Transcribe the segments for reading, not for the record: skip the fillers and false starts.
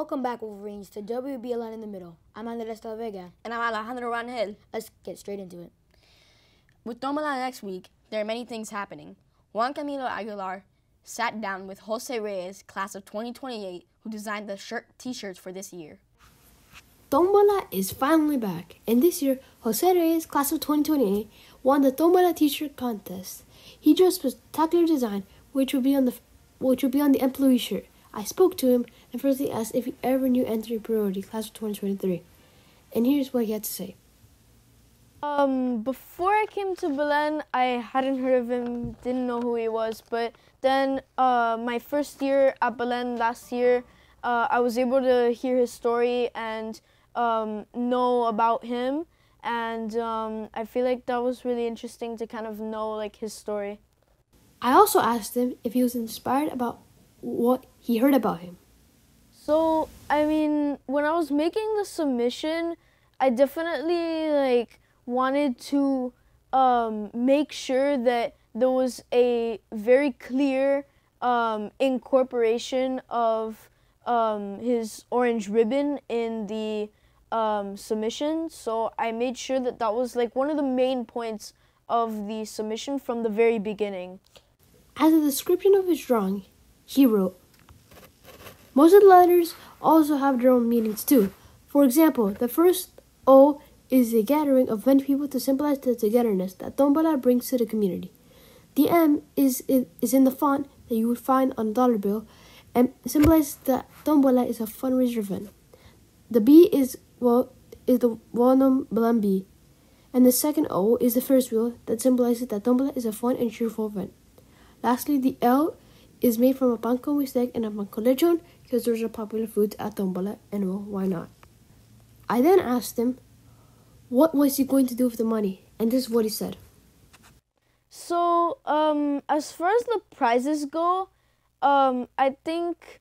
Welcome back, Wolverines, to WBLN in the Middle. I'm Andres Vega. And I'm Alejandro Rangel. Let's get straight into it. With Tombola next week, there are many things happening. Juan Camilo Aguilar sat down with Jose Reyes, class of 2028, who designed the t-shirts for this year. Tombola is finally back, and this year, Jose Reyes, class of 2028, won the Tombola t-shirt contest. He drew a spectacular design, which will be on the employee shirt. I spoke to him and firstly asked if he ever knew Anthony Priority, class of 2023. And here's what he had to say. Before I came to Belen, I hadn't heard of him, didn't know who he was. But then my first year at Belen last year, I was able to hear his story and know about him. And I feel like that was really interesting to kind of know like his story. I also asked him if he was inspired about what he heard about him. So, I mean, when I was making the submission, I definitely wanted to make sure that there was a very clear incorporation of his orange ribbon in the submission. So I made sure that that was like one of the main points of the submission from the very beginning. As a description of his drawing, he wrote, most of the letters also have their own meanings too. For example, the first O is a gathering of many people to symbolize the togetherness that Tombola brings to the community. The M is in the font that you would find on a dollar bill and symbolizes that Tombola is a fundraiser event. The B is the Walnum Belen B, and the second O is the Ferris wheel that symbolizes that Tombola is a fun and cheerful event. Lastly, the L is made from a pan con bistec and a pan con lechon because those are popular foods at Tombola, and well, why not? I then asked him what was he going to do with the money, and this is what he said. So, as far as the prizes go, I think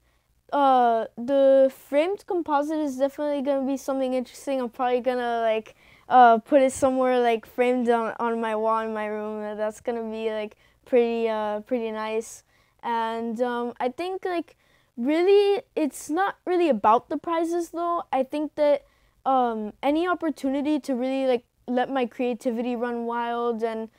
the framed composite is definitely going to be something interesting. I'm probably going to put it somewhere framed on my wall in my room. That's going to be pretty nice. And I think really it's not really about the prizes though. I think that any opportunity to really let my creativity run wild and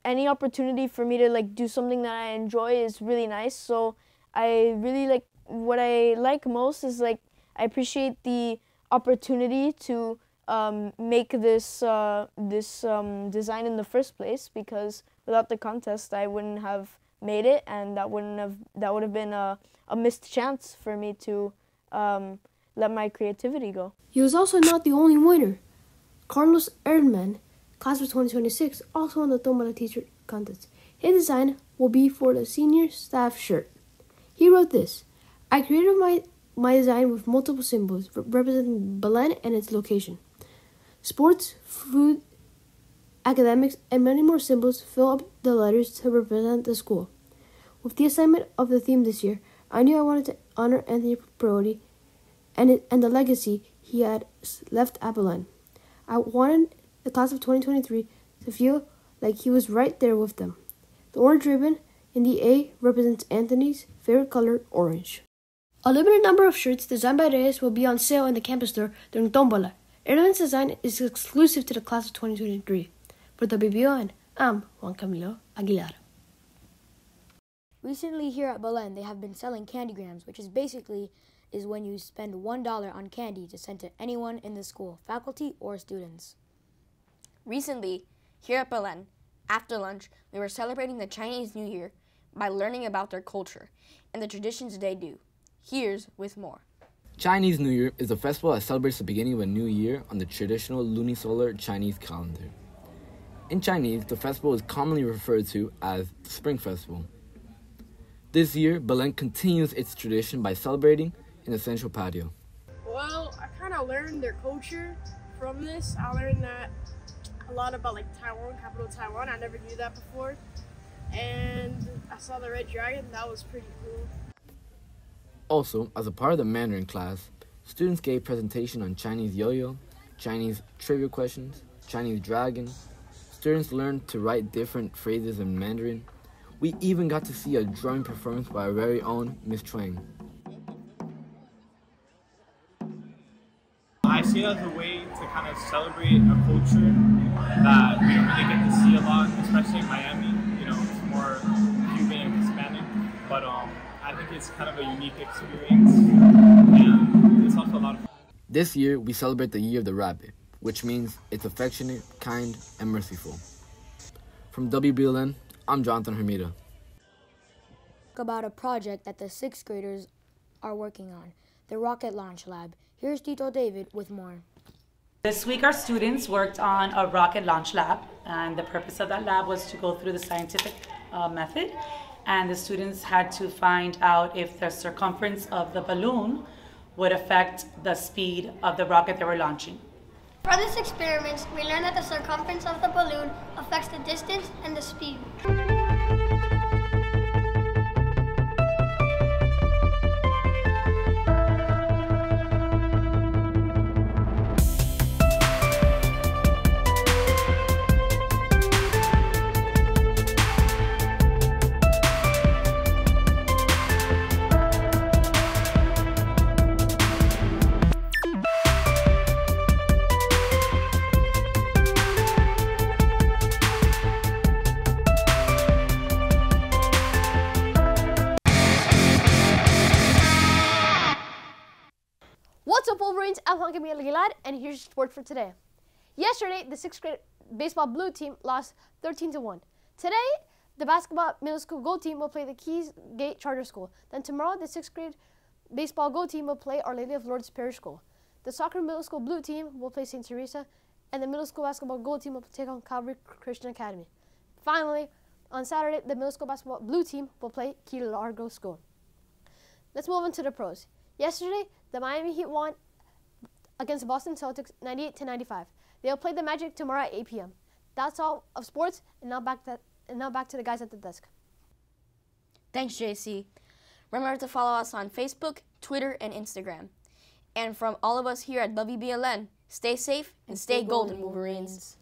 any opportunity for me to do something that I enjoy is really nice. So I really what I like most is I appreciate the opportunity to make this design in the first place, because without the contest I wouldn't have made it, and that would have been a missed chance for me to let my creativity go. He was also not the only winner. Carlos Erdman, class of 2026, also won the Tombola t-shirt contest. His design will be for the senior staff shirt. He wrote this: I created my design with multiple symbols representing Belen and its location. Sports, food, academics, and many more symbols fill up the letters to represent the school. With the assignment of the theme this year, I knew I wanted to honor Anthony Priority and the legacy he had left at Belen. I wanted the class of 2023 to feel like he was right there with them. The orange ribbon in the A represents Anthony's favorite color, orange. A limited number of shirts designed by Reyes will be on sale in the campus store during Tombola. Erdman's design is exclusive to the class of 2023. For WBLN, I'm Juan Camilo Aguilar. Recently here at Belen, they have been selling candygrams, which is when you spend $1 on candy to send to anyone in the school, faculty or students. Recently, here at Belen, after lunch, we were celebrating the Chinese New Year by learning about their culture and the traditions they do. Here's with more. Chinese New Year is a festival that celebrates the beginning of a new year on the traditional lunisolar Chinese calendar. In Chinese, the festival is commonly referred to as the Spring Festival. This year, Belen continues its tradition by celebrating in the central patio. Well, I kind of learned their culture from this. I learned that a lot about Taiwan, capital Taiwan. I never knew that before. And I saw the red dragon. That was pretty cool. Also, as a part of the Mandarin class, students gave presentation on Chinese yo-yo, Chinese trivia questions, Chinese dragon. Students learned to write different phrases in Mandarin. We even got to see a drawing performance by our very own Miss Chuang. see it as a way to kind of celebrate a culture that we don't really get to see a lot, especially in Miami. You know, it's more Cuban and Hispanic, but I think it's kind of a unique experience, and it's also a lot of fun. This year, we celebrate the Year of the Rabbit, which means it's affectionate, kind, and merciful. From WBLN, I'm Jonathan Hermida. About a project that the 6th graders are working on, the Rocket Launch Lab. Here's Tito David with more. This week our students worked on a rocket launch lab, and the purpose of that lab was to go through the scientific method, and the students had to find out if the circumference of the balloon would affect the speed of the rocket they were launching. For this experiment, we learned that the circumference of the balloon affects the distance and the speed. What's up, Wolverines? I'm Juan Camilo Aguilar, and here's your sport for today. Yesterday, the 6th grade baseball blue team lost 13-1. Today, the basketball middle school gold team will play the Keys Gate Charter School. Then tomorrow, the 6th grade baseball gold team will play Our Lady of Lourdes Parish School. The soccer middle school blue team will play St. Teresa, and the middle school basketball gold team will take on Calvary Christian Academy. Finally, on Saturday, the middle school basketball blue team will play Key Largo School. Let's move on to the pros. Yesterday, the Miami Heat won against the Boston Celtics 98-95. They'll play the Magic tomorrow at 8 p.m. That's all of sports, and now back to the guys at the desk. Thanks, JC. Remember to follow us on Facebook, Twitter, and Instagram. And from all of us here at WBLN, stay safe and stay golden, Wolverines.